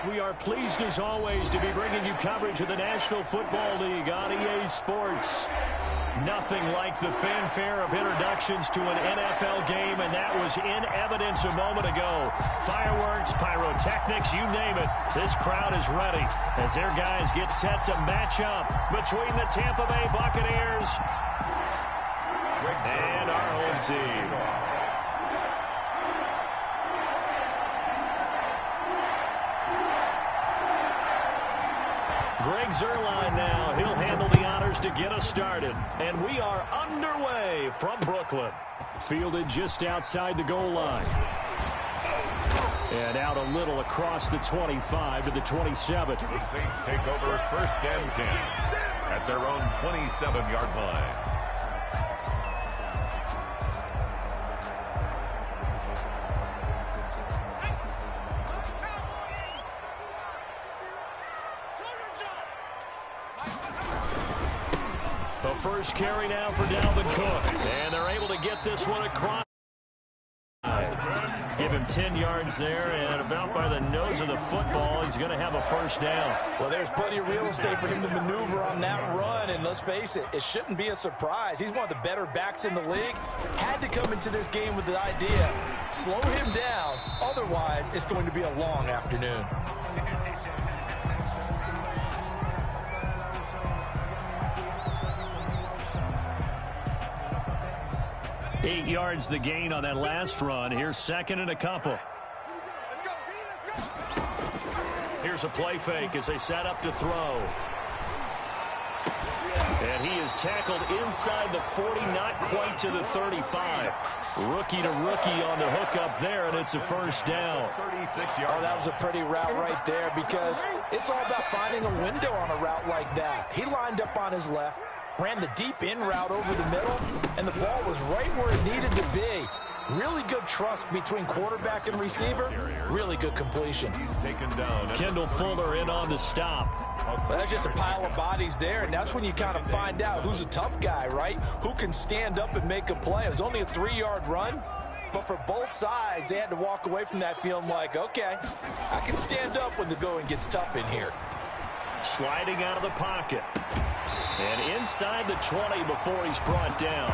We are pleased as always to be bringing you coverage of the National Football League on EA Sports. Nothing like the fanfare of introductions to an NFL game, and that was in evidence a moment ago. Fireworks, pyrotechnics, you name it. This crowd is ready as their guys get set to match up between the Tampa Bay Buccaneers and our home team. Greg Zuerlein now. He'll handle the honors to get us started. And we are underway from Brooklyn. Fielded just outside the goal line. And out a little across the 25 to the 27. The Saints take over 1st and 10 at their own 27-yard line. First carry now for Dalvin Cook. And they're able to get this one across. Give him 10 yards there, and about by the nose of the football, he's going to have a first down. Well, there's plenty of real estate for him to maneuver on that run, and let's face it, it shouldn't be a surprise. He's one of the better backs in the league. Had to come into this game with the idea, slow him down, otherwise it's going to be a long afternoon. 8 yards the gain on that last run. Here's second and a couple. Here's a play fake as they set up to throw. And he is tackled inside the 40, not quite to the 35. Rookie to rookie on the hook up there, and it's a first down. Oh, that was a pretty route right there, because it's all about finding a window on a route like that. He lined up on his left, ran the deep in route over the middle, and the ball was right where it needed to be. Really good trust between quarterback and receiver. Really good completion. He's taken down. Kendall Fuller in on the stop. Well, that's just a pile of bodies there, and that's when you kind of find out who's a tough guy, right? Who can stand up and make a play. It was only a 3-yard run, but for both sides, they had to walk away from that feeling like, okay, I can stand up when the going gets tough in here. Sliding out of the pocket. And inside the 20 before he's brought down.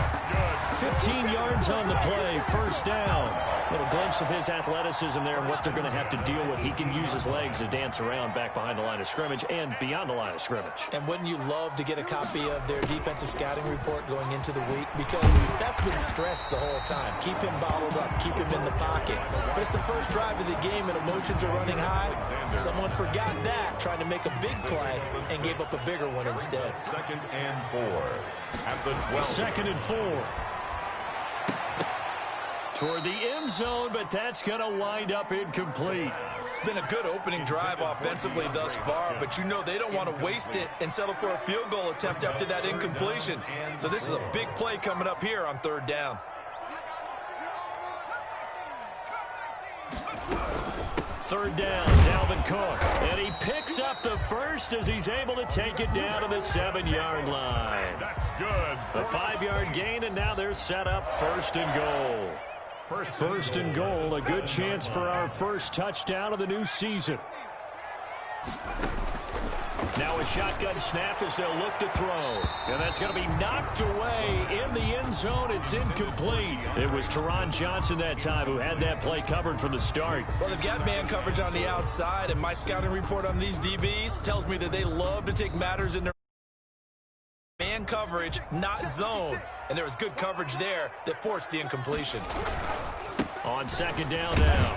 15 yards on the play, first down. Little glimpse of his athleticism there and what they're going to have to deal with. He can use his legs to dance around back behind the line of scrimmage and beyond the line of scrimmage. And wouldn't you love to get a copy of their defensive scouting report going into the week? Because that's been stressed the whole time. Keep him bottled up, keep him in the pocket. But it's the first drive of the game and emotions are running high. Someone forgot that, trying to make a big play, and gave up a bigger one instead. 2nd and 4 at the 12. 2nd and 4. Toward the end zone, but that's going to wind up incomplete. It's been a good opening drive offensively thus far, but you know they don't want to waste it and settle for a field goal attempt after that incompletion. So this is a big play coming up here on 3rd down. Third down, Dalvin Cook. And he picks up the first as he's able to take it down to the 7-yard line. That's good. A 5-yard gain, and now they're set up 1st and goal. First and goal, a good chance for our first touchdown of the new season. Now a shotgun snap as they'll look to throw. And that's going to be knocked away in the end zone. It's incomplete. It was Teron Johnson that time who had that play covered from the start. Well, they've got man coverage on the outside, and my scouting report on these DBs tells me that they love to take matters in their man coverage, not zone. And there was good coverage there that forced the incompletion. On 2nd down now,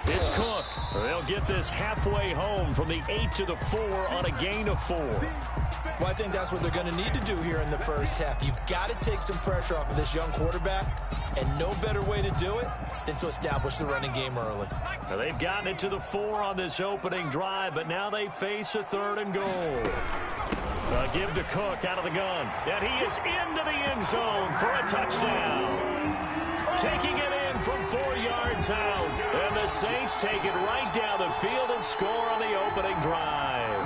it's Cook. They'll get this halfway home from the 8 to the 4 on a gain of 4. Well, I think that's what they're going to need to do here in the first half. You've got to take some pressure off of this young quarterback, and no better way to do it than to establish the running game early. Now they've gotten it to the 4 on this opening drive, but now they face a 3rd and goal. Give to Cook out of the gun. And he is into the end zone for a touchdown. Taking it in from 4 yards out. And the Saints take it right down the field and score on the opening drive.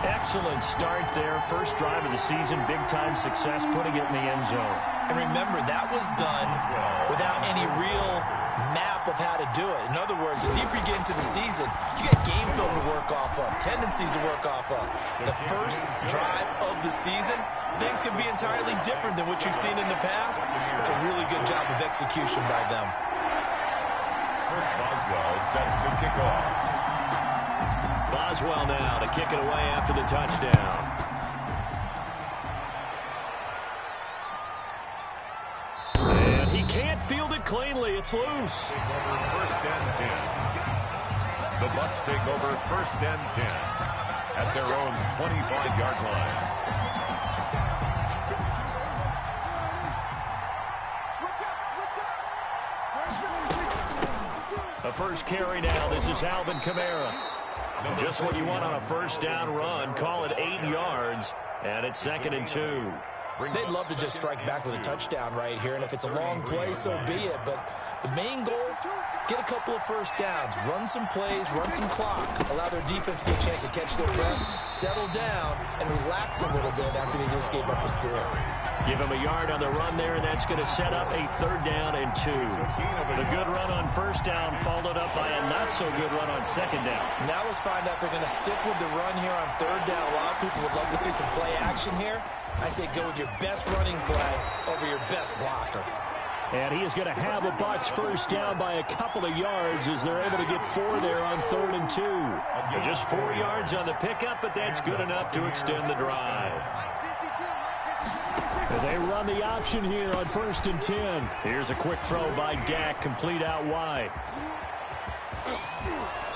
Excellent start there. First drive of the season. Big-time success, putting it in the end zone. And remember, that was done without any real map of how to do it. In other words, the deeper you get into the season, you got game film to work off of, tendencies to work off of. The first drive of the season, things can be entirely different than what you've seen in the past. It's a really good job of execution by them. Chris Boswell set to kick off. Boswell now to kick it away after the touchdown. And he can't field it cleanly. It's loose. Take over first and 10. The Bucs take over first and 10 at their own 25-yard line. A first carry now. This is Alvin Kamara. Just what you want on a first down run. Call it 8 yards, and it's 2nd and 2. They'd love to just strike back with a touchdown right here, and if it's a long play, so be it. But the main goal, get a couple of first downs, run some plays, run some clock, allow their defense to get a chance to catch their breath, settle down, and relax a little bit after they just gave up a score. Give him a yard on the run there, and that's going to set up a 3rd down and 2. The good run on first down followed up by a not-so-good run on 2nd down. Now let's find out if they're going to stick with the run here on 3rd down. A lot of people would love to see some play action here. I say go with your best running play over your best blocker. And he is going to have the Bucs first down by a couple of yards as they're able to get 4 there on 3rd and 2. Just 4 yards on the pickup, but that's good enough to extend the drive. They run the option here on 1st and 10. Here's a quick throw by Dak, complete out wide.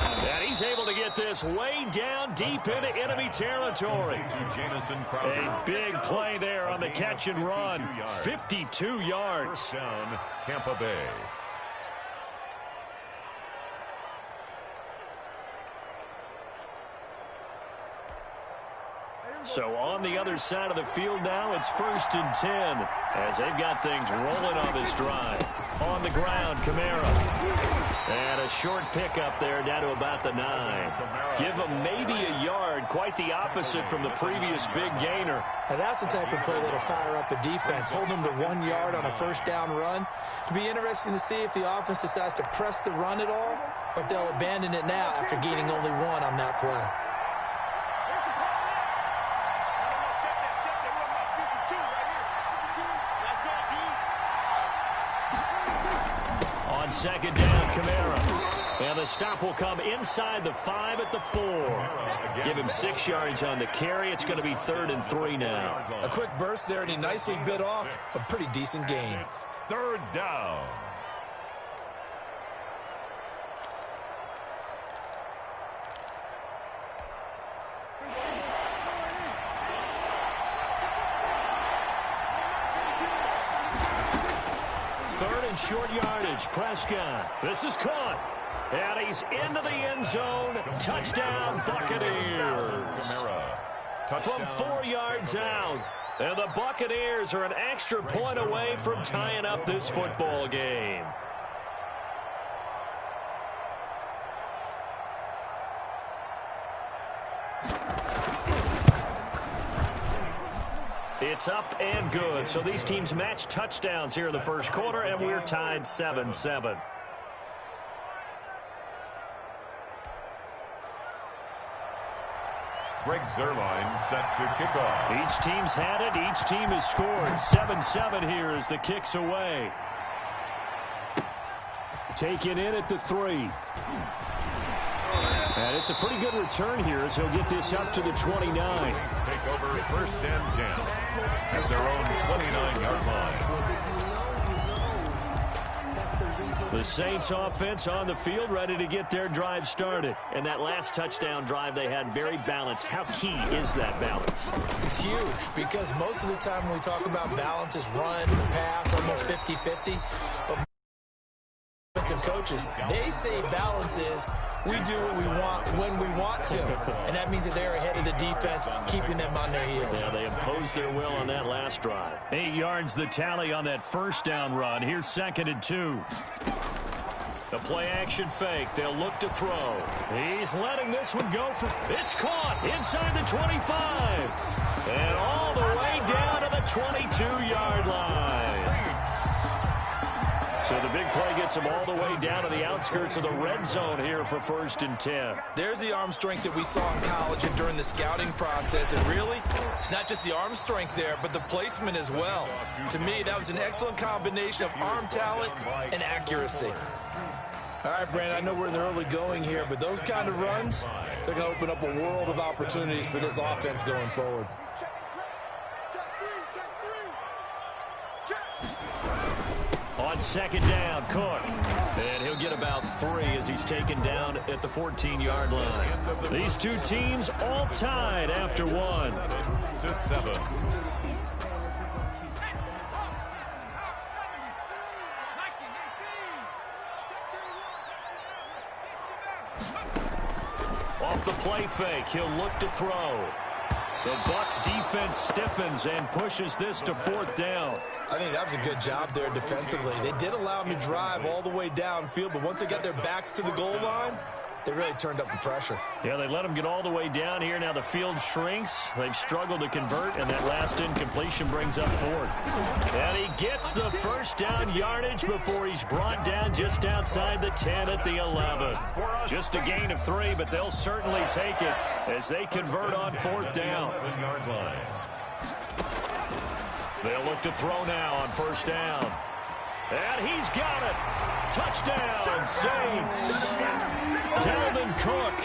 And he's able to get this way down deep into enemy territory. A big play there on the catch and run. 52 yards. First down, Tampa Bay. So on the other side of the field now, it's 1st and 10 as they've got things rolling on this drive. On the ground, Kamara. And a short pickup there down to about the 9. Give them maybe a yard, quite the opposite from the previous big gainer. Now that's the type of play that'll fire up a defense. Hold them to 1 yard on a first down run. It'll be interesting to see if the offense decides to press the run at all, or if they'll abandon it now after gaining only 1 on that play. On 2nd down, Kamara. And the stop will come inside the 5 at the 4. Give him 6 yards on the carry. It's going to be 3rd and 3 now. A quick burst there, and he nicely bit off a pretty decent gain. It's 3rd down. Short yardage, Prescott. This is caught. And he's into the end zone. Touchdown, Buccaneers. From 4 yards out. And the Buccaneers are an extra point away from tying up this football game. It's up and good. So these teams match touchdowns here in the first quarter, and we're tied 7-7. Greg Zuerlein set to kick off. Each team's had it. Each team has scored. 7-7 here as the kick's away. Taken in at the 3. And it's a pretty good return here as he'll get this up to the 29. Take over 1st and 10 at their own 29-yard line. The Saints offense on the field, ready to get their drive started. And that last touchdown drive they had very balanced. How key is that balance? It's huge because most of the time when we talk about balance is run, pass, almost 50-50. But defensive coaches, they say balance is we do what we want when we want to. And that means that they're ahead of the defense, keeping them on their heels. Yeah, they imposed their will on that last drive. 8 yards the tally on that first down run. Here's 2nd and 2. The play action fake. They'll look to throw. He's letting this one go for... It's caught inside the 25. And all the way down to the 22-yard line. So the big play gets him all the way down to the outskirts of the red zone here for 1st and 10. There's the arm strength that we saw in college and during the scouting process. And really, it's not just the arm strength there, but the placement as well. To me, that was an excellent combination of arm talent and accuracy. All right, Brandon, I know we're in the early going here, but those kind of runs, they're going to open up a world of opportunities for this offense going forward. On 2nd down, Cook. And he'll get about 3 as he's taken down at the 14-yard line. These two teams all tied after 1. 7-7. Off the play fake, he'll look to throw. The Bucs defense stiffens and pushes this to 4th down. I think that was a good job there defensively. They did allow him to drive all the way downfield, but once they got their backs to the goal line, they really turned up the pressure. Yeah, they let him get all the way down here. Now the field shrinks. They've struggled to convert, and that last incompletion brings up 4th. And he gets the 1st down yardage before he's brought down just outside the 10 at the 11. Just a gain of 3, but they'll certainly take it as they convert on 4th down. They'll look to throw now on 1st down. And he's got it. Touchdown, Saints. Dalvin Cook,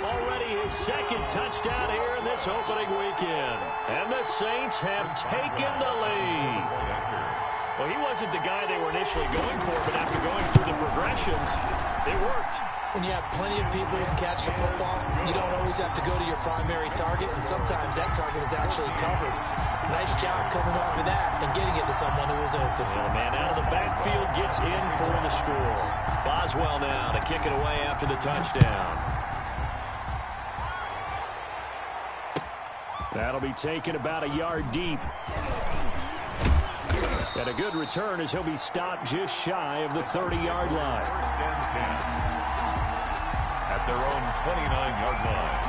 already his 2nd touchdown here in this opening weekend. And the Saints have taken the lead. Well, he wasn't the guy they were initially going for, but after going through the progressions, it worked. When you have plenty of people who can catch the football, you don't always have to go to your primary target, and sometimes that target is actually covered. Nice job coming off of that and getting it to someone who was open. Well, the man out of the backfield gets in for the score. Boswell now to kick it away after the touchdown. That'll be taken about a yard deep. And a good return as he'll be stopped just shy of the 30-yard line. 1st and 10 at their own 29-yard line.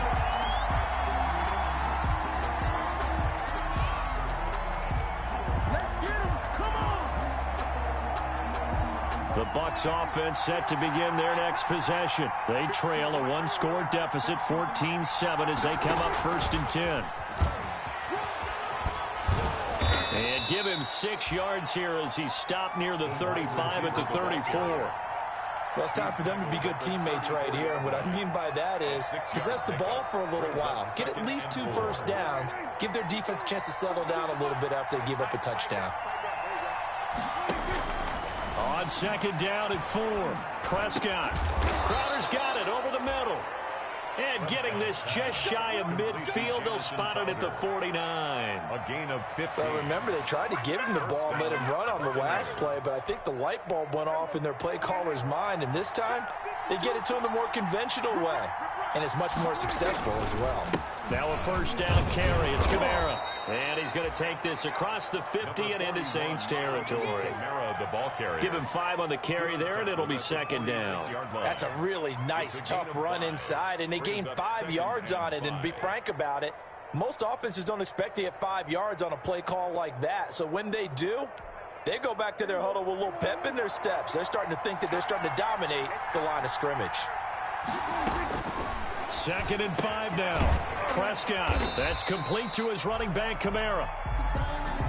The Bucs offense set to begin their next possession. They trail a 1-score deficit, 14-7, as they come up 1st and 10. And give him 6 yards here as he's stopped near the 35 at the 34. Well, it's time for them to be good teammates right here. And what I mean by that is possess the ball for a little while. Get at least 2 first downs. Give their defense a chance to settle down a little bit after they give up a touchdown. On 2nd down at 4. Prescott. Crowder's got it over the middle. And getting this just shy of midfield, they'll spot it at the 49. A gain of 15. Well, remember, they tried to give him the ball and let him run on the last play, but I think the light bulb went off in their play caller's mind, and this time they get it to him the more conventional way, and it's much more successful as well. Now a 1st down carry. It's Kamara. And he's going to take this across the 50 and into Saints territory. Kamara, the ball carrier. Give him 5 on the carry there, and it'll be 2nd down. That's a really nice, tough run inside, and they gained 5 yards on it. And to be frank about it, most offenses don't expect to get 5 yards on a play call like that. So when they do, they go back to their huddle with a little pep in their steps. They're starting to think that they're starting to dominate the line of scrimmage. 2nd and 5 now. Prescott. That's complete to his running back, Kamara.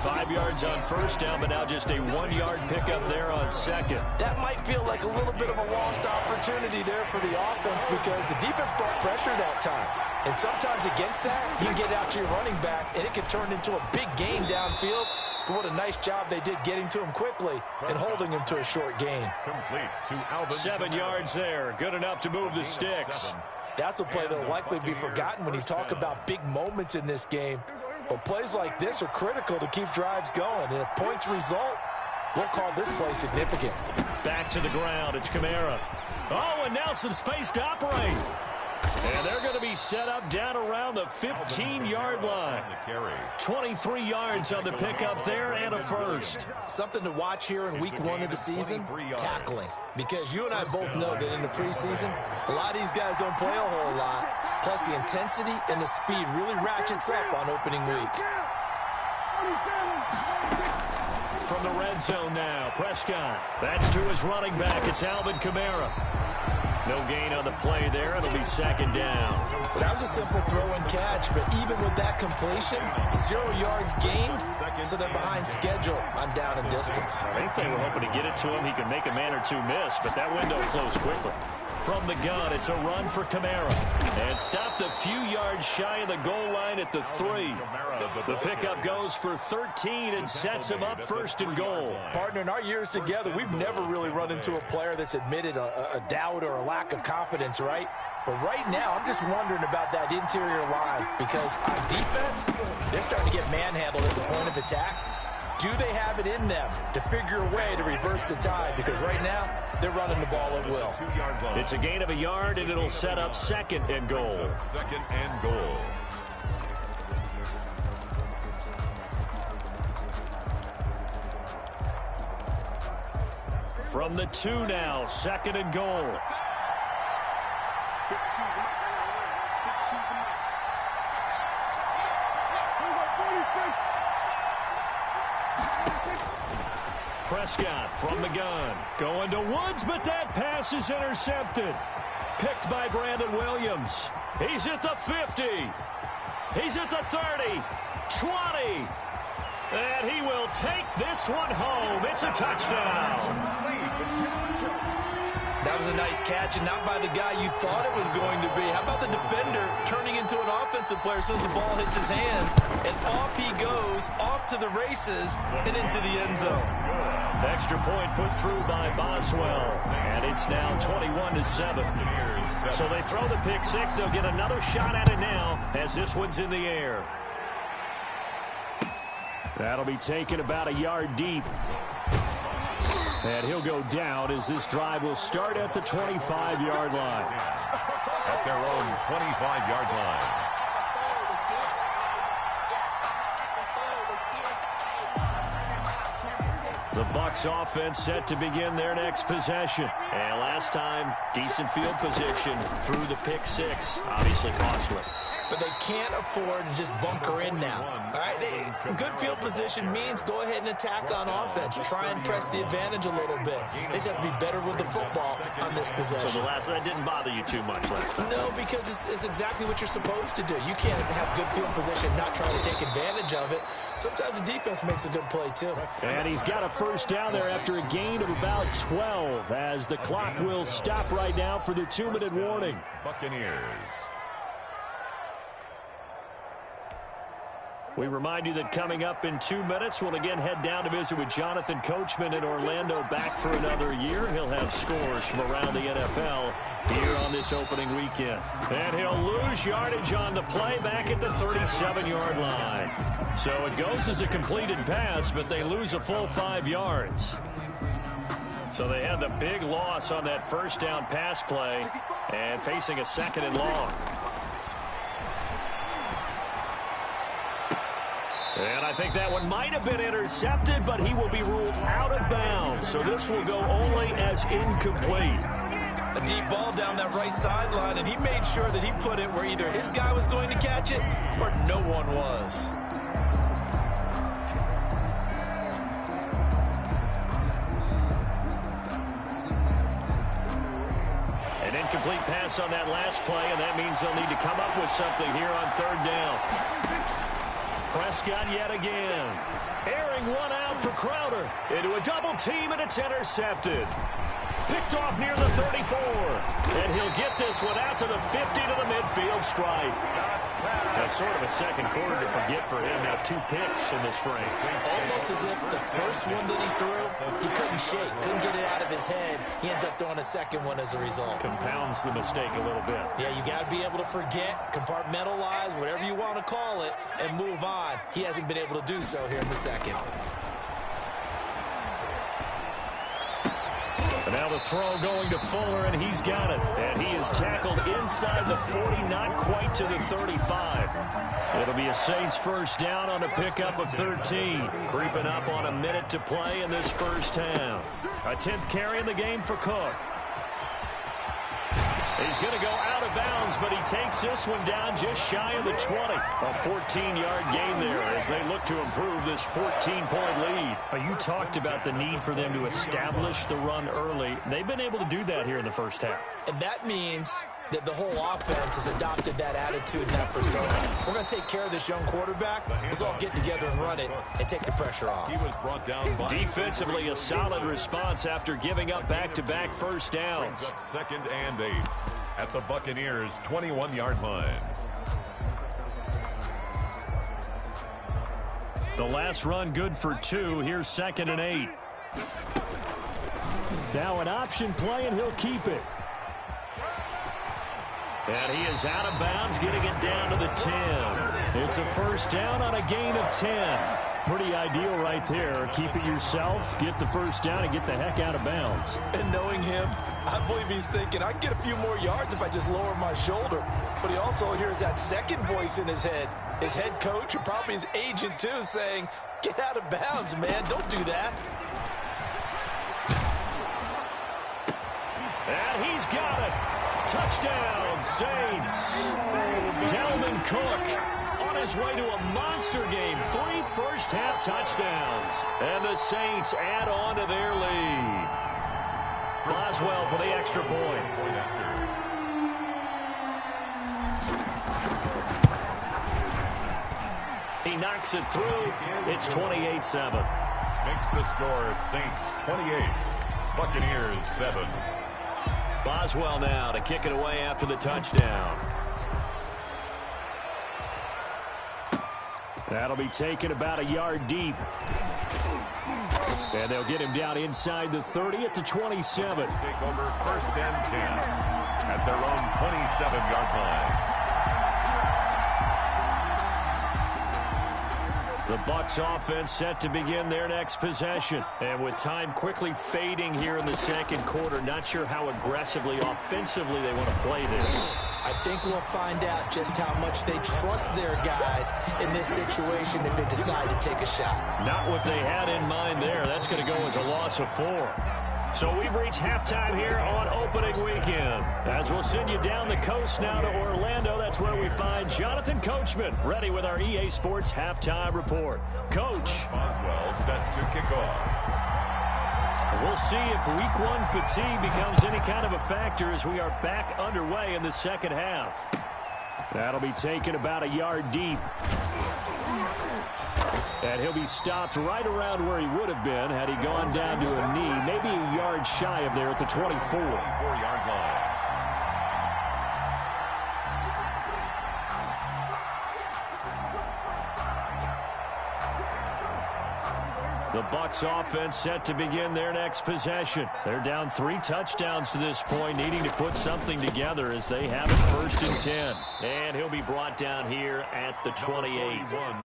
5 yards on 1st down, but now just a 1-yard pickup there on 2nd. That might feel like a little bit of a lost opportunity there for the offense because the defense brought pressure that time. And sometimes against that, you get out to your running back, and it can turn into a big gain downfield. But what a nice job they did getting to him quickly and holding him to a short gain. Complete to Alvin. 7 yards there. Good enough to move the sticks. That's a play that will likely be forgotten when you talk about big moments in this game. But plays like this are critical to keep drives going. And if points result, we'll call this play significant. Back to the ground. It's Kamara. Oh, and now some space to operate. And they're going to be set up down around the 15-yard line. 23 yards on the pickup there and a first. Something to watch here in week 1 of the season, tackling. Because you and I both know that in the preseason, a lot of these guys don't play a whole lot. Plus, the intensity and the speed really ratchets up on opening week. From the red zone now, Prescott. That's to his running back. It's Alvin Kamara. No gain on the play there. It'll be second down. Well, that was a simple throw and catch, but even with that completion, 0 yards gained, so they're behind schedule on down and distance. I think they were hoping to get it to him. He could make a man or two miss, but that window closed quickly. From the gun, it's a run for Kamara. And stopped a few yards shy of the goal line at the 3. The pickup goes for 13 and sets him up first and goal. Partner, in our years together, we've never really run into a player that's admitted a doubt or a lack of confidence, right? But right now, I'm just wondering about that interior line because on defense, they're starting to get manhandled at the point of attack. Do they have it in them to figure a way to reverse the tide? Because right now, they're running the ball at will. It's a gain of a yard, and it'll set up second and goal. Second and goal. From the 2 now, second and goal. Prescott from the gun. Going to Woods, but that pass is intercepted. Picked by Brandon Williams. He's at the 50. He's at the 30. 20. And he will take this one home. It's a touchdown. That was a nice catch, and not by the guy you thought it was going to be. How about the defender turning into an offensive player as soon as the ball hits his hands, and off he goes, off to the races, and into the end zone. Extra point put through by Boswell, and it's now 21-7. So they throw the pick six. They'll get another shot at it now as this one's in the air. That'll be taken about a yard deep. And he'll go down as this drive will start at the 25-yard line. At their own 25-yard line. The Bucs offense set to begin their next possession. And last time, decent field position through the pick six. Obviously costly. But they can't afford to just bunker in now. All right, good field position means go ahead and attack on offense. Try and press the advantage a little bit. They just have to be better with the football on this possession. So that didn't bother you too much last time? No, because it's exactly what you're supposed to do. You can't have good field position, not try to take advantage of it. Sometimes the defense makes a good play, too. And he's got a first down there after a gain of about 12 as the clock will stop right now for the 2-minute warning. Buccaneers. We remind you that coming up in 2 minutes, we'll again head down to visit with Jonathan Coachman in Orlando, back for another year. He'll have scores from around the NFL here on this opening weekend. And he'll lose yardage on the play back at the 37-yard line. So it goes as a completed pass, but they lose a full 5 yards. So they had the big loss on that first down pass play and facing a second and long. And I think that one might have been intercepted, but he will be ruled out of bounds. So this will go only as incomplete. A deep ball down that right sideline, and he made sure that he put it where either his guy was going to catch it or no one was. An incomplete pass on that last play, and that means they'll need to come up with something here on third down. Prescott yet again. Airing one out for Crowder. Into a double team, and it's intercepted. Picked off near the 34. And he'll get this one out to the 50 to the midfield stripe. That's sort of a second quarter to forget for him. Now 2 picks in this frame. Almost as if the first one that he threw, he couldn't shake, couldn't get it out of his head. He ends up throwing a second one as a result. Compounds the mistake a little bit. Yeah, you got to be able to forget, compartmentalize, whatever you want to call it, and move on. He hasn't been able to do so here in the second. And now the throw going to Fuller, and he's got it. And he is tackled inside the 40, not quite to the 35. It'll be a Saints first down on a pickup of 13. Creeping up on a minute to play in this first half. A 10th carry in the game for Cook. He's going to go out of bounds, but he takes this one down just shy of the 20. A 14-yard gain there as they look to improve this 14-point lead. You talked about the need for them to establish the run early. They've been able to do that here in the first half. And that means that the whole offense has adopted that attitude and that persona. We're going to take care of this young quarterback. Let's all get together and run it and take the pressure off. He was brought down by defensively, a solid response after giving up back-to-back first downs. Up 2nd and 8 at the Buccaneers' 21-yard line. The last run good for 2. Here's 2nd and 8. Now an option play, and he'll keep it. And he is out of bounds, getting it down to the 10. It's a first down on a gain of 10. Pretty ideal right there. Keep it yourself, get the first down, and get the heck out of bounds. And knowing him, I believe he's thinking, I can get a few more yards if I just lower my shoulder. But he also hears that second voice in his head, his head coach and probably his agent too, saying, get out of bounds, man. Don't do that. And he's got it. Touchdown, Saints. Dalvin Cook on his way to a monster game. 3 first-half touchdowns. And the Saints add on to their lead. Boswell for the extra point. He knocks it through. It's 28-7. Makes the score Saints 28, Buccaneers 7. Boswell now to kick it away after the touchdown. That'll be taken about a yard deep. And they'll get him down inside the 30 at the 27. Take over 1st and 10 at their own 27-yard line. The Bucs offense set to begin their next possession. And with time quickly fading here in the second quarter, not sure how aggressively, offensively they want to play this. I think we'll find out just how much they trust their guys in this situation if they decide to take a shot. Not what they had in mind there. That's going to go as a loss of 4. So we've reached halftime here on opening weekend. As we'll send you down the coast now to Orlando, that's where we find Jonathan Coachman, ready with our EA Sports halftime report. Coach. Boswell set to kick off. We'll see if week 1 fatigue becomes any kind of a factor as we are back underway in the second half. That'll be taken about a yard deep. And he'll be stopped right around where he would have been had he gone down to a knee, maybe a yard shy of there at the 24. 4-yard line. The Bucs offense set to begin their next possession. They're down 3 touchdowns to this point, needing to put something together as they have it 1st and 10. And he'll be brought down here at the 28.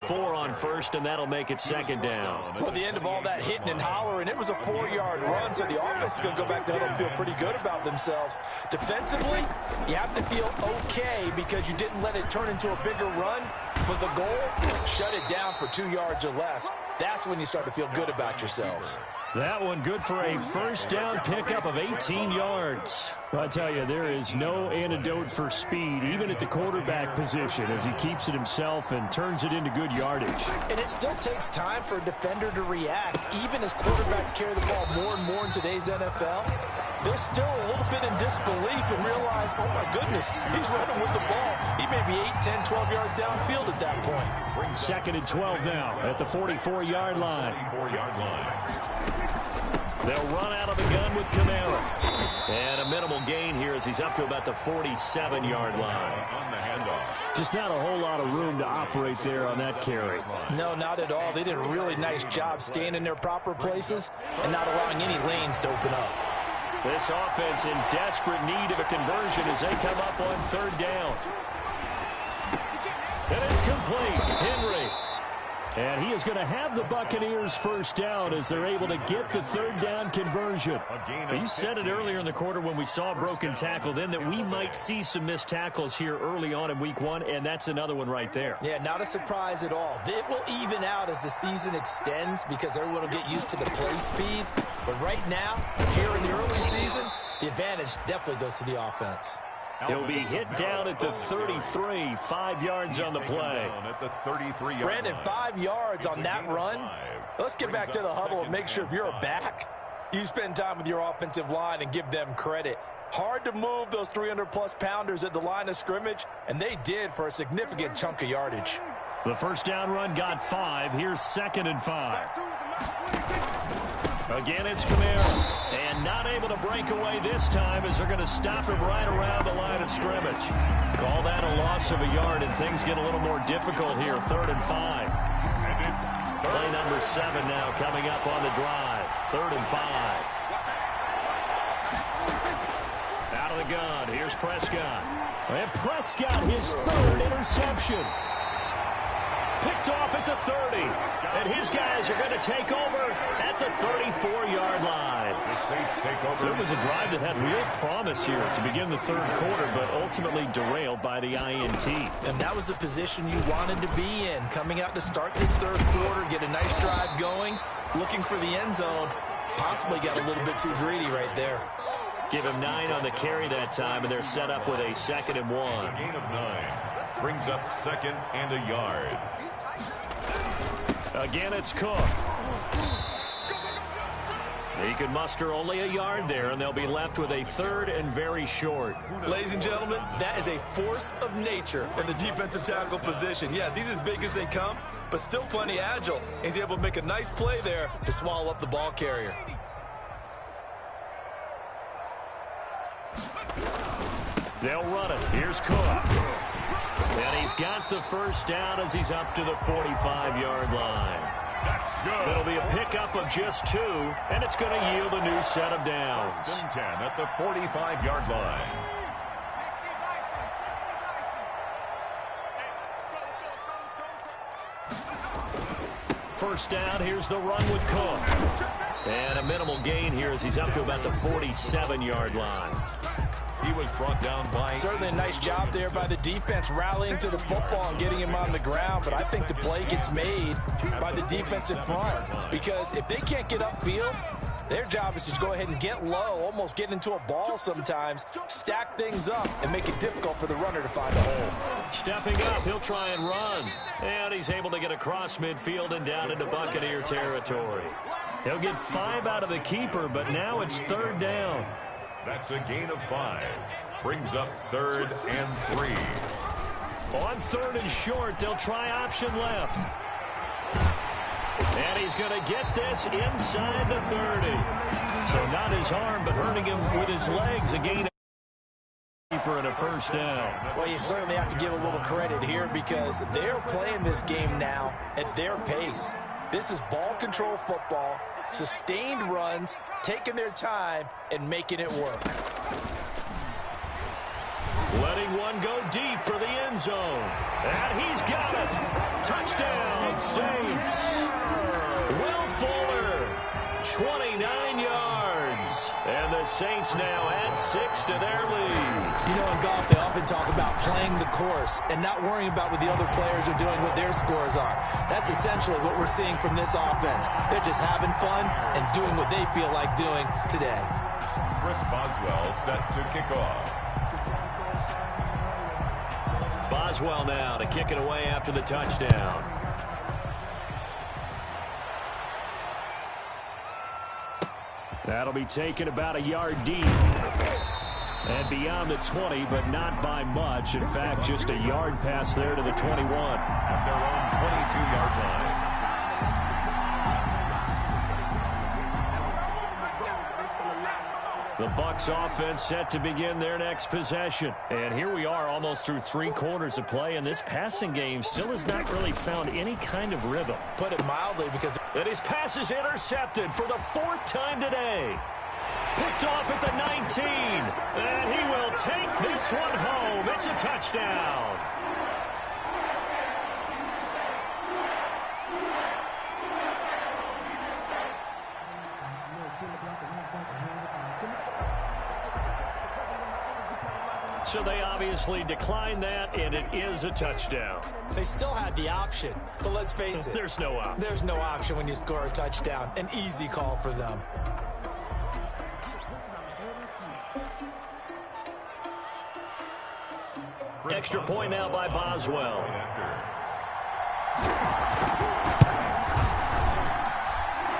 4 on first, and that'll make it 2nd down. Well, the end of all that hitting and hollering, it was a 4-yard run, so the offense is going to go back there and feel pretty good about themselves. Defensively, you have to feel okay because you didn't let it turn into a bigger run. But the goal, shut it down for 2 yards or less. That's when you start to feel good about yourselves. That one good for a first down pickup of 18 yards. I tell you, there is no antidote for speed, even at the quarterback position, as he keeps it himself and turns it into good yardage. And it still takes time for a defender to react. Even as quarterbacks carry the ball more and more in today's NFL, they're still a little bit in disbelief and realize, oh my goodness, he's running with the ball. He may be 8, 10, 12 yards downfield at that point. 2nd and 12 now at the 44-yard line. 44-yard line. They'll run out of the gun with Kamara. And a minimal gain here as he's up to about the 47-yard line. On the handoff. Just not a whole lot of room to operate there on that carry. No, not at all. They did a really nice job staying in their proper places and not allowing any lanes to open up. This offense in desperate need of a conversion as they come up on 3rd down. And it's complete. Henry And he is going to have the Buccaneers first down as they're able to get the third down conversion. You said it earlier in the quarter when we saw a broken tackle then that we might see some missed tackles here early on in week one, and that's another one right there. Yeah, not a surprise at all. It will even out as the season extends because everyone will get used to the play speed. But right now, here in the early season, the advantage definitely goes to the offense. He'll be hit down at the 33, 5 yards on the play. Brandon, 5 yards on that run. Let's get back to the huddle and make sure if you're a back, you spend time with your offensive line and give them credit. Hard to move those 300-plus pounders at the line of scrimmage, and they did for a significant chunk of yardage. The first down run got 5. Here's 2nd and 5. Again, it's Kamara. And not able to break away this time as they're going to stop him right around the line of scrimmage. Call that a loss of a yard, and things get a little more difficult here. 3rd and 5. And it's play number 7 now coming up on the drive. 3rd and 5. Out of the gun. Here's Prescott. And Prescott, his 3rd interception. Picked off at the 30. And his guys are going to take over at the 34-yard line. The Saints take over. So it was a drive that had real promise here to begin the 3rd quarter, but ultimately derailed by the INT. And that was the position you wanted to be in. Coming out to start this 3rd quarter, get a nice drive going, looking for the end zone. Possibly got a little bit too greedy right there. Give him 9 on the carry that time, and they're set up with a 2nd and 1. It's a gain of 9. Brings up 2nd and a yard. Again, it's Cook. He can muster only a yard there, and they'll be left with a 3rd and very short. Ladies and gentlemen, that is a force of nature in the defensive tackle position. Yes, he's as big as they come, but still plenty agile. He's able to make a nice play there to swallow up the ball carrier. They'll run it. Here's Cook. And he's got the first down as he's up to the 45-yard line. That's good. It'll be a pickup of just 2, and it's going to yield a new set of downs. 1st and 10 at the 45-yard line. First down, here's the run with Cook. And a minimal gain here as he's up to about the 47-yard line. He was brought down by... Certainly a nice job there by the defense rallying to the football and getting him on the ground, but I think the play gets made by the defensive front because if they can't get upfield, their job is to go ahead and get low, almost get into a ball sometimes, stack things up, and make it difficult for the runner to find a hole. Stepping up, he'll try and run. And he's able to get across midfield and down into Buccaneer territory. He'll get 5 out of the keeper, but now it's 3rd down. That's a gain of 5. Brings up 3rd and 3. On 3rd and short, they'll try option left. And he's going to get this inside the 30. So not his arm, but hurting him with his legs. A gain of keeper and a first down. Well, you certainly have to give a little credit here because they're playing this game now at their pace. This is ball control football, sustained runs, taking their time and making it work. Letting one go deep for the end zone. And he's got it. Touchdown, Saints. Will Fuller, 29 yards. And the Saints now add 6 to their lead. You know, in golf, they often talk about playing the course and not worrying about what the other players are doing, what their scores are. That's essentially what we're seeing from this offense. They're just having fun and doing what they feel like doing today. Chris Boswell set to kick off. Boswell now to kick it away after the touchdown. That'll be taken about a yard deep. And beyond the 20, but not by much. In fact, just a yard pass there to the 21. At their own 22-yard line. The Bucs offense set to begin their next possession. And here we are almost through 3 quarters of play, and this passing game still has not really found any kind of rhythm. Put it mildly because... And his pass is intercepted for the 4th time today. Picked off at the 19. And he will take this one home. It's a touchdown. So they obviously declined that, and it is a touchdown. They still had the option, but let's face it. There's no option. There's no option when you score a touchdown. An easy call for them. Extra point now by Boswell.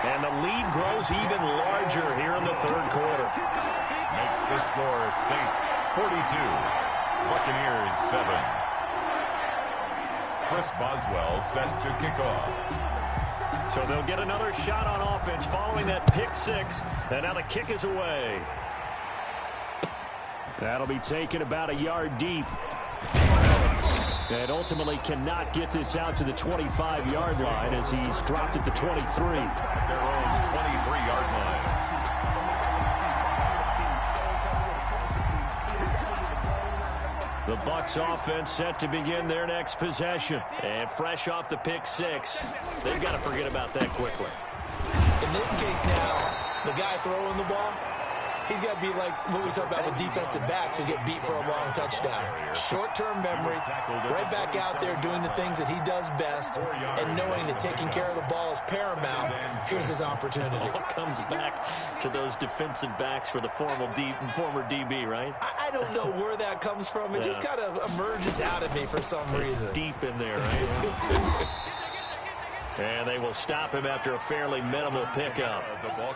And the lead grows even larger here in the third quarter. Makes the score Saints 42, Buccaneers 7. Chris Boswell set to kick off. So they'll get another shot on offense following that pick six. And now the kick is away. That'll be taken about a yard deep. And ultimately cannot get this out to the 25-yard line as he's dropped at the 23. At their own 23-yard line. The Bucs offense set to begin their next possession. And fresh off the pick six, they've got to forget about that quickly. In this case now, the guy throwing the ball, he's got to be like what we talk about with defensive backs who get beat for a long touchdown. Short-term memory, right back out there doing the things that he does best, and knowing that taking care of the ball is paramount. Here's his opportunity. All comes back to those defensive backs for the former DB, right? I don't know where that comes from. It just kind of emerges out of me for some reason. It's deep in there, right? And they will stop him after a fairly minimal pickup.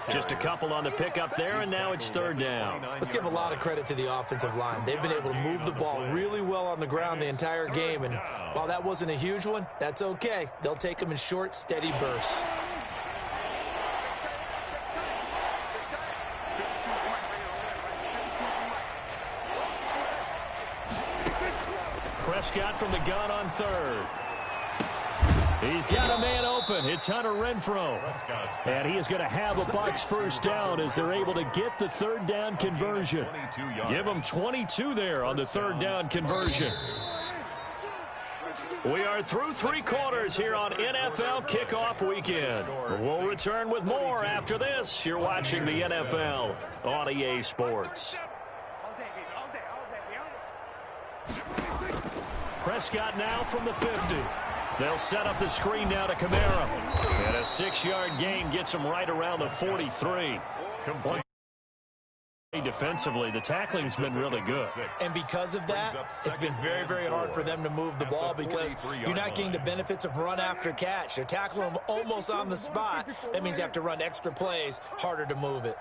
Just a couple on the pickup there, and now it's third down. Let's give a lot of credit to the offensive line. They've been able to move the ball really well on the ground the entire game, and while that wasn't a huge one, that's okay. They'll take them in short, steady bursts. Prescott from the gun on third. He's got a man open. It's Hunter Renfrow. And he is going to have a Bucs first down as they're able to get the third down conversion. Give them 22 there on the third down conversion. We are through three quarters here on NFL Kickoff Weekend. We'll return with more after this. You're watching the NFL on EA Sports. Prescott now from the 50. They'll set up the screen now to Kamara. And a 6-yard gain gets him right around the 43. Defensively, the tackling's been really good. And because of that, it's been very, very hard for them to move the ball because you're not getting the benefits of run after catch. They're tackling them almost on the spot. That means you have to run extra plays, harder to move it.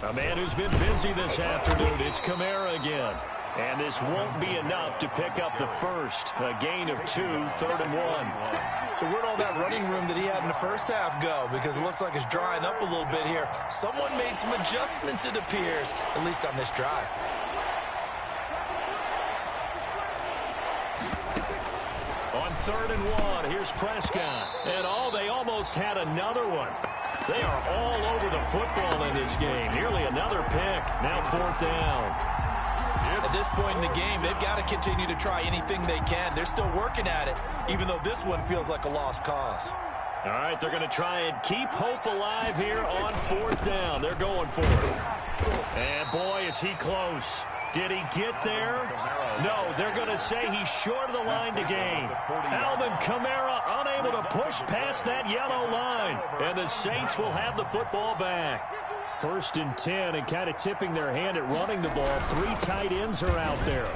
A man who's been busy this afternoon, it's Kamara again. And this won't be enough to pick up the first. A gain of 2, 3rd and 1. So where'd all that running room that he had in the first half go? Because it looks like it's drying up a little bit here. Someone made some adjustments, it appears, at least on this drive. On 3rd and 1, here's Prescott. And they almost had another one. They are all over the football in this game. Nearly another pick. Now 4th down. At this point in the game, they've got to continue to try anything they can. They're still working at it, even though this one feels like a lost cause. All right, they're going to try and keep hope alive here on 4th down. They're going for it. And, boy, is he close. Did he get there? No, they're going to say he's short of the line to gain. Alvin Kamara unable to push past that yellow line. And the Saints will have the football back. 1st and 10, and kind of tipping their hand at running the ball. 3 tight ends are out there.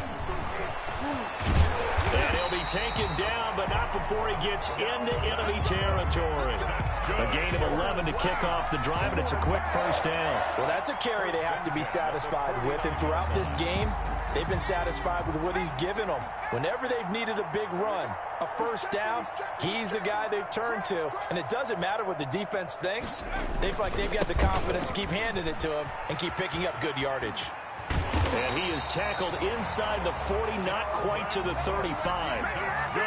And he'll be taken down, but not before he gets into enemy territory. A gain of 11 to kick off the drive, and it's a quick first down. Well, that's a carry they have to be satisfied with, and throughout this game, they've been satisfied with what he's given them. Whenever they've needed a big run, a first down, he's the guy they've turned to. And it doesn't matter what the defense thinks. They've got the confidence to keep handing it to him and keep picking up good yardage. And he is tackled inside the 40, not quite to the 35.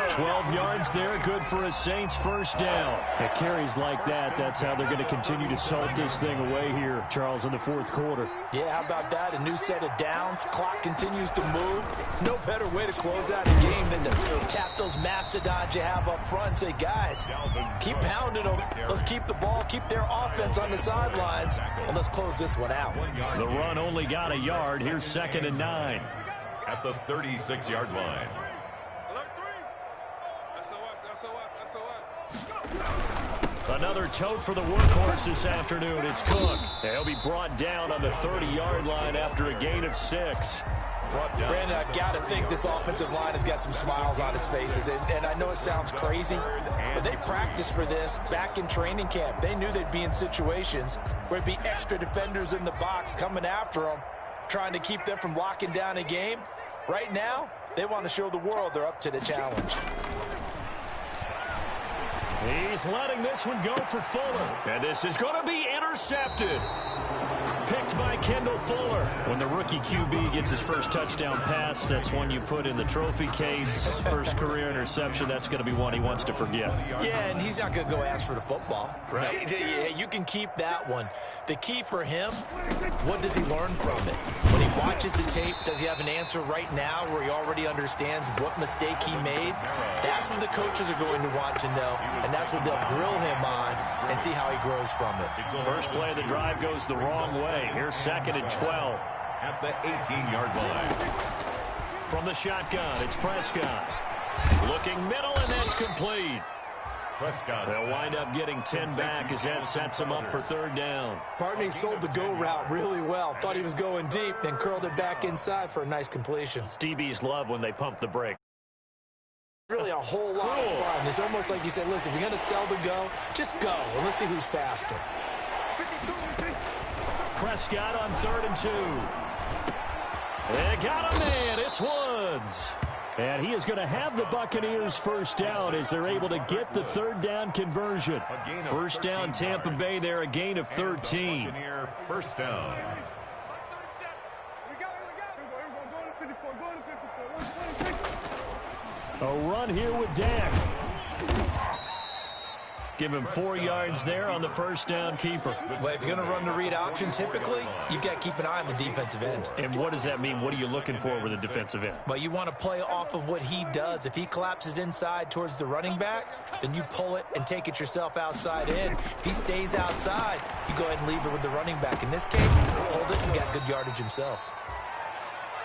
12 yards there, good for a Saints first down. At carries like that, that's how they're going to continue to salt this thing away here, Charles, in the fourth quarter. Yeah, how about that? A new set of downs. Clock continues to move. No better way to close out a game than to tap those mastodons you have up front and say, guys, keep pounding them. Let's keep the ball, keep their offense on the sidelines, and let's close this one out. The run only got a yard. Here's 2nd and 9. At the 36-yard line. Another tote for the workhorse this afternoon. It's Cook. He'll be brought down on the 30-yard line after a gain of 6. Brandon, I've got to think this offensive line has got some smiles on its faces. And I know it sounds crazy, but they practiced for this back in training camp. They knew they'd be in situations where there'd be extra defenders in the box coming after them, trying to keep them from locking down a game. Right now, they want to show the world they're up to the challenge. He's letting this one go for Fuller. And this is going to be intercepted. Picked by Kendall Fuller. When the rookie QB gets his first touchdown pass, that's one you put in the trophy case. First career interception, that's going to be one he wants to forget. Yeah, and he's not going to go ask for the football, right? Yeah, you can keep that one. The key for him, what does he learn from it? When he watches the tape, does he have an answer right now where he already understands what mistake he made? That's what the coaches are going to want to know, and that's what they'll grill him on and see how he grows from it. First play of the drive goes the wrong way. Here's 2nd and 12. At the 18-yard line. From the shotgun, it's Prescott. Looking middle, and that's complete. Prescott. They'll wind up getting 10 back as that sets him up for 3rd down. Partney sold the go route really well. Thought he was going deep, then curled it back inside for a nice completion. DBs love when they pump the brake. Really a whole lot of fun. It's almost like you said, listen, if you're going to sell the go, just go, and let's see who's faster. Prescott on 3rd and 2. They got a man. It's Woods. And he is going to have the Buccaneers first down as they're able to get the 3rd down conversion. First down Tampa Bay there, a gain of 13. First down. A run here with Dak. Give him 4 yards there on the first down keeper. Well, if you're going to run the read option, typically, you've got to keep an eye on the defensive end. And what does that mean? What are you looking for with a defensive end? Well, you want to play off of what he does. If he collapses inside towards the running back, then you pull it and take it yourself outside in. If he stays outside, you go ahead and leave it with the running back. In this case, hold it and got good yardage himself.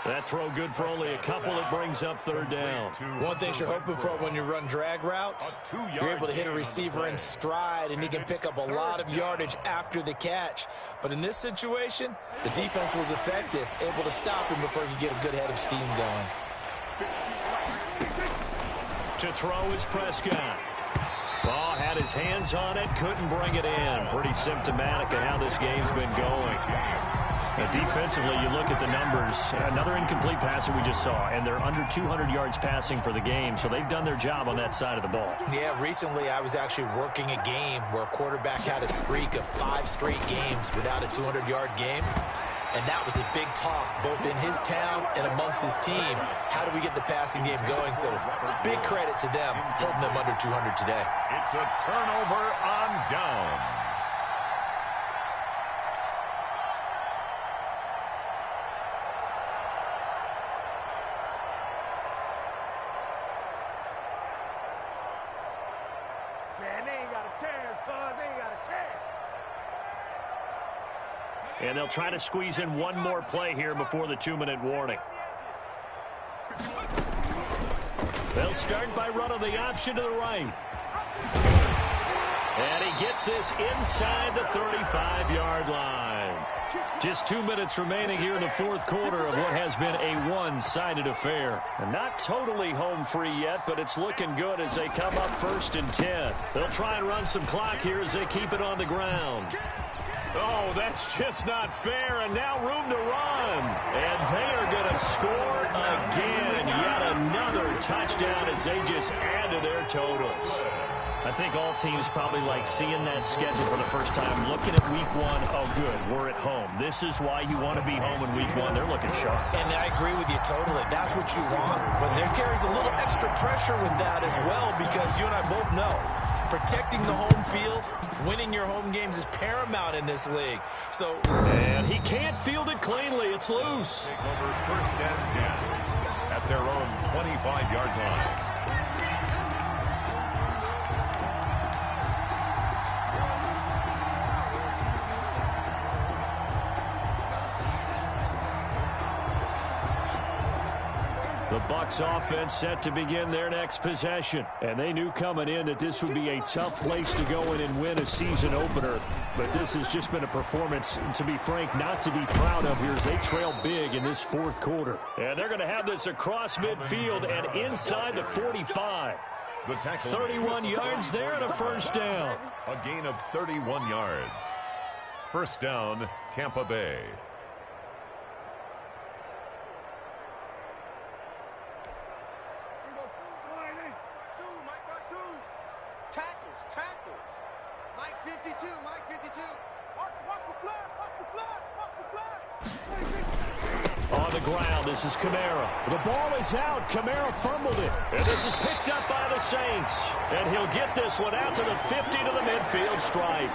That throw good for only a couple. It brings up 3rd down. One thing you're hoping for when you run drag routes, you're able to hit a receiver in stride, and he can pick up a lot of yardage after the catch. But in this situation, the defense was effective, able to stop him before he could get a good head of steam going. To throw is Prescott. Ball had his hands on it, couldn't bring it in. Pretty symptomatic of how this game's been going. Defensively, you look at the numbers. Another incomplete pass that we just saw, and they're under 200 yards passing for the game, so they've done their job on that side of the ball. Yeah, recently I was actually working a game where a quarterback had a streak of 5 straight games without a 200-yard game, and that was a big talk both in his town and amongst his team. How do we get the passing game going? So big credit to them holding them under 200 today. It's a turnover on downs. And they'll try to squeeze in one more play here before the 2-minute warning. They'll start by running the option to the right. And he gets this inside the 35-yard line. Just 2 minutes remaining here in the fourth quarter of what has been a one-sided affair. And not totally home free yet, but it's looking good as they come up 1st and 10. They'll try and run some clock here as they keep it on the ground. Oh, that's just not fair, and now room to run. And they are going to score again. Yet another touchdown as they just add to their totals. I think all teams probably like seeing that schedule for the first time, looking at week one. Oh, good, we're at home. This is why you want to be home in week one. They're looking sharp. And I agree with you totally. That's what you want. But there carries a little extra pressure with that as well, because you and I both know protecting the home field, winning your home games is paramount in this league. So, and he can't field it cleanly. It's loose. Take over first and 10 at their own 25-yard line. The Bucs offense set to begin their next possession. And they knew coming in that this would be a tough place to go in and win a season opener. But this has just been a performance, to be frank, not to be proud of here as they trail big in this fourth quarter. And they're going to have this across midfield and inside the 45. The tackle 31 yards there and a first down. A gain of 31 yards. First down, Tampa Bay. On the ground, this is Kamara. The ball is out. Kamara fumbled it. And this is picked up by the Saints. And he'll get this one out to the 50 to the midfield stripe.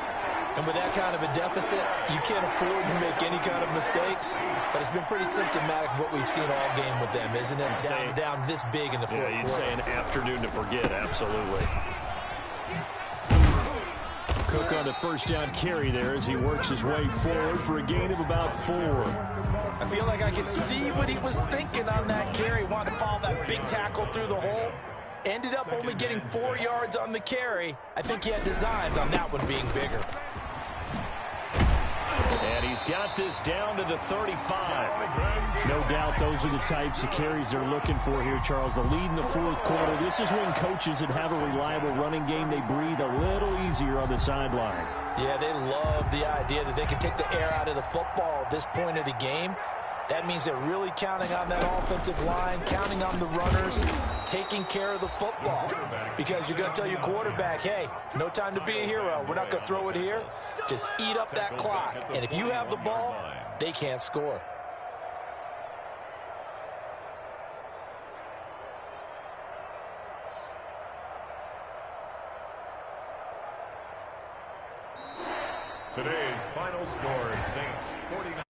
And with that kind of a deficit, you can't afford to make any kind of mistakes. But it's been pretty symptomatic of what we've seen all game with them, isn't it? Down this big in the fourth quarter. You'd say an afternoon to forget, absolutely. Cook on the first down carry there as he works his way forward for a gain of about 4. I feel like I could see what he was thinking on that carry. Wanted to follow that big tackle through the hole. Ended up only getting 4 yards on the carry. I think he had designs on that one being bigger. And he's got this down to the 35. No doubt those are the types of carries they're looking for here, Charles. The lead in the fourth quarter. This is when coaches that have a reliable running game, they breathe a little easier on the sideline. Yeah, they love the idea that they can take the air out of the football at this point of the game. That means they're really counting on that offensive line, counting on the runners, taking care of the football. Because you're going to tell your quarterback, hey, no time to be a hero. We're not going to throw it here. Just eat up that clock. And if you have the ball, they can't score. Today's final score is Saints 49.